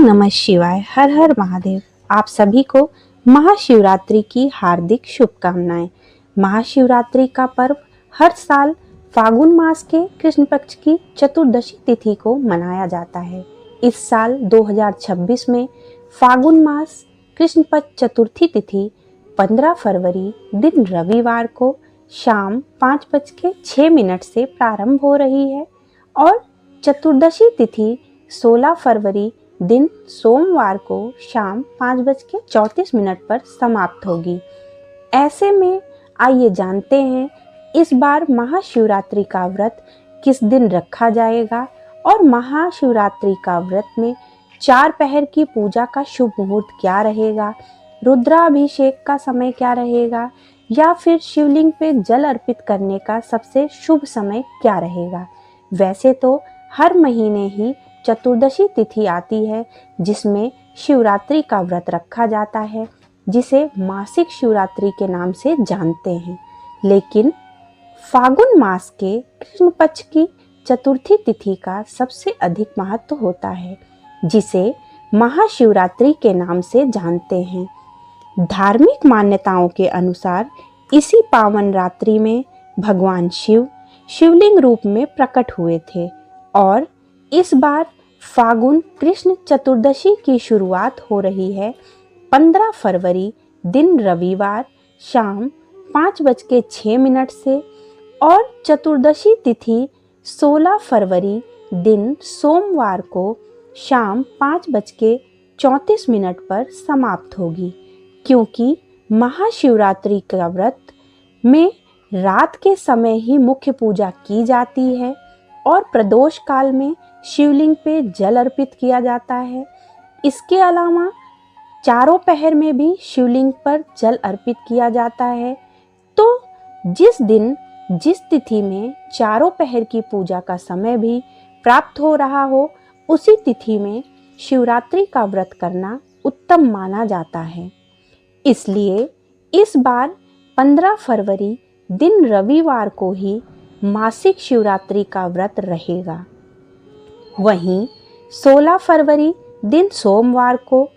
नमः शिवाय। हर हर महादेव। आप सभी को महाशिवरात्रि की हार्दिक शुभकामनाएं। महाशिवरात्रि का पर्व हर साल फागुन मास के कृष्ण पक्ष की चतुर्दशी तिथि को मनाया जाता है। इस साल 2026 में फागुन मास कृष्ण पक्ष चतुर्थी तिथि 15 फरवरी दिन रविवार को शाम 5:06 से प्रारंभ हो रही है और चतुर्दशी तिथि 16 फरवरी दिन सोमवार को शाम 5:34 पर समाप्त होगी। ऐसे में आइए जानते हैं इस बार महाशिवरात्रि का व्रत किस दिन रखा जाएगा और महाशिवरात्रि का व्रत में 4 पहर की पूजा का शुभ मुहूर्त क्या रहेगा, रुद्राभिषेक का समय क्या रहेगा या फिर शिवलिंग पे जल अर्पित करने का सबसे शुभ समय क्या रहेगा। वैसे तो हर महीने ही चतुर्दशी तिथि आती है जिसमें शिवरात्रि का व्रत रखा जाता है, जिसे मासिक शिवरात्रि के नाम से जानते हैं। लेकिन फागुन मास के कृष्ण पक्ष की चतुर्थी तिथि का सबसे अधिक महत्व होता है, जिसे महाशिवरात्रि के नाम से जानते हैं। धार्मिक मान्यताओं के अनुसार इसी पावन रात्रि में भगवान शिव शिवलिंग रूप में प्रकट हुए थे और इस बार फागुन कृष्ण चतुर्दशी की शुरुआत हो रही है 15 फरवरी दिन रविवार शाम 5:06 से और चतुर्दशी तिथि 16 फरवरी दिन सोमवार को शाम 5:34 पर समाप्त होगी। क्योंकि महाशिवरात्रि का व्रत में रात के समय ही मुख्य पूजा की जाती है और प्रदोष काल में शिवलिंग पे जल अर्पित किया जाता है। इसके अलावा चारों पहर में भी शिवलिंग पर जल अर्पित किया जाता है। तो जिस दिन जिस तिथि में चारों पहर की पूजा का समय भी प्राप्त हो रहा हो, उसी तिथि में शिवरात्रि का व्रत करना उत्तम माना जाता है। इसलिए इस बार 15 फरवरी दिन रविवार को ही मासिक शिवरात्रि का व्रत रहेगा। वहीं 16 फरवरी दिन सोमवार को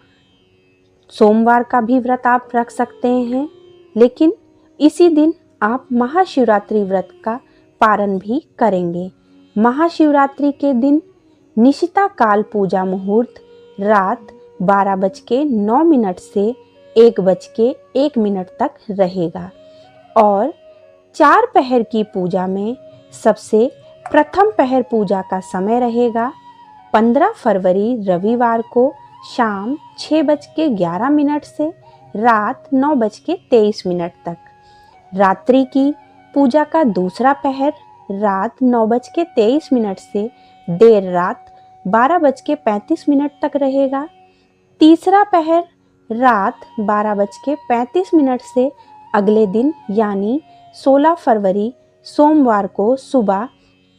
सोमवार का भी व्रत आप रख सकते हैं, लेकिन इसी दिन आप महाशिवरात्रि व्रत का पारण भी करेंगे। महाशिवरात्रि के दिन निशिता काल पूजा मुहूर्त रात 12:09 से 1:01 तक रहेगा और 4 पहर की पूजा में सबसे प्रथम पहर पूजा का समय रहेगा 15 फरवरी रविवार को शाम 6:11 से रात 9:23 तक। रात्रि की पूजा का दूसरा पहर रात 9:23 से देर रात 12:35 तक रहेगा। तीसरा पहर रात 12:35 से अगले दिन यानी 16 फरवरी सोमवार को सुबह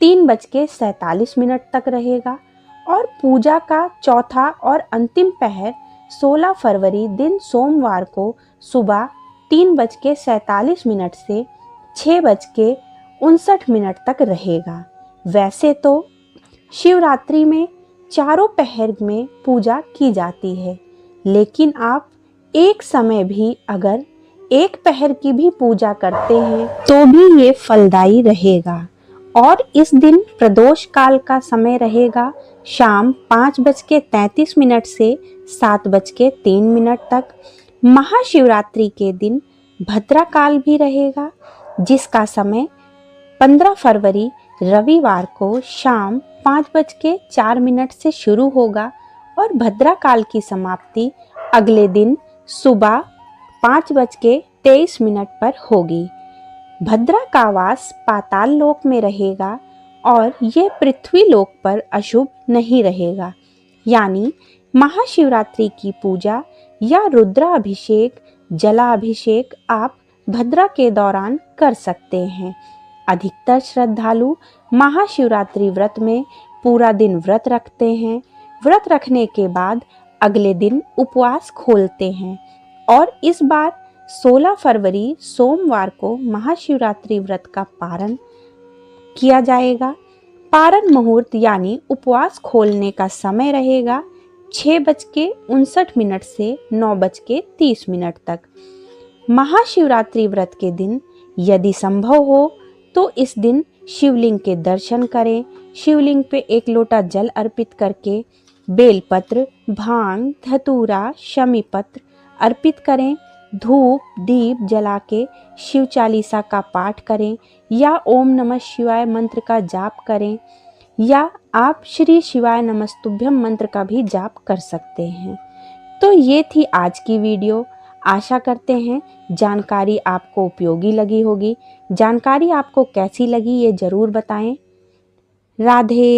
3:47 तक रहेगा और पूजा का चौथा और अंतिम पहर 16 फरवरी दिन सोमवार को सुबह 3:47 से 6:59 तक रहेगा। वैसे तो शिवरात्रि में चारों पहर में पूजा की जाती है, लेकिन आप एक समय भी अगर एक पहर की भी पूजा करते हैं तो भी ये फलदायी रहेगा। और इस दिन प्रदोष काल का समय रहेगा शाम 5:33 से 7:03 तक। महाशिवरात्रि के दिन भद्रा काल भी रहेगा, जिसका समय 15 फरवरी रविवार को शाम 5:04 से शुरू होगा और भद्रा काल की समाप्ति अगले दिन सुबह 5:23 पर होगी। भद्रा का वास पाताल लोक में रहेगा और यह पृथ्वी लोक पर अशुभ नहीं रहेगा। यानी महाशिवरात्रि की पूजा या रुद्राभिषेक जलाभिषेक आप भद्रा के दौरान कर सकते हैं। अधिकतर श्रद्धालु महाशिवरात्रि व्रत में पूरा दिन व्रत रखते हैं। व्रत रखने के बाद अगले दिन उपवास खोलते हैं और इस बार 16 फरवरी सोमवार को महाशिवरात्रि व्रत का पारण किया जाएगा। पारण मुहूर्त यानी उपवास खोलने का समय रहेगा 6:59 से 9:30 तक। महाशिवरात्रि व्रत के दिन यदि संभव हो तो इस दिन शिवलिंग के दर्शन करें। शिवलिंग पे 1 लोटा जल अर्पित करके बेलपत्र, भांग, धतूरा, शमी पत्र अर्पित करें। धूप दीप जला के शिव चालीसा का पाठ करें या ओम नमः शिवाय मंत्र का जाप करें या आप श्री शिवाय नमस्तुभ्यम मंत्र का भी जाप कर सकते हैं। तो ये थी आज की वीडियो। आशा करते हैं जानकारी आपको उपयोगी लगी होगी। जानकारी आपको कैसी लगी ये जरूर बताएं। राधे।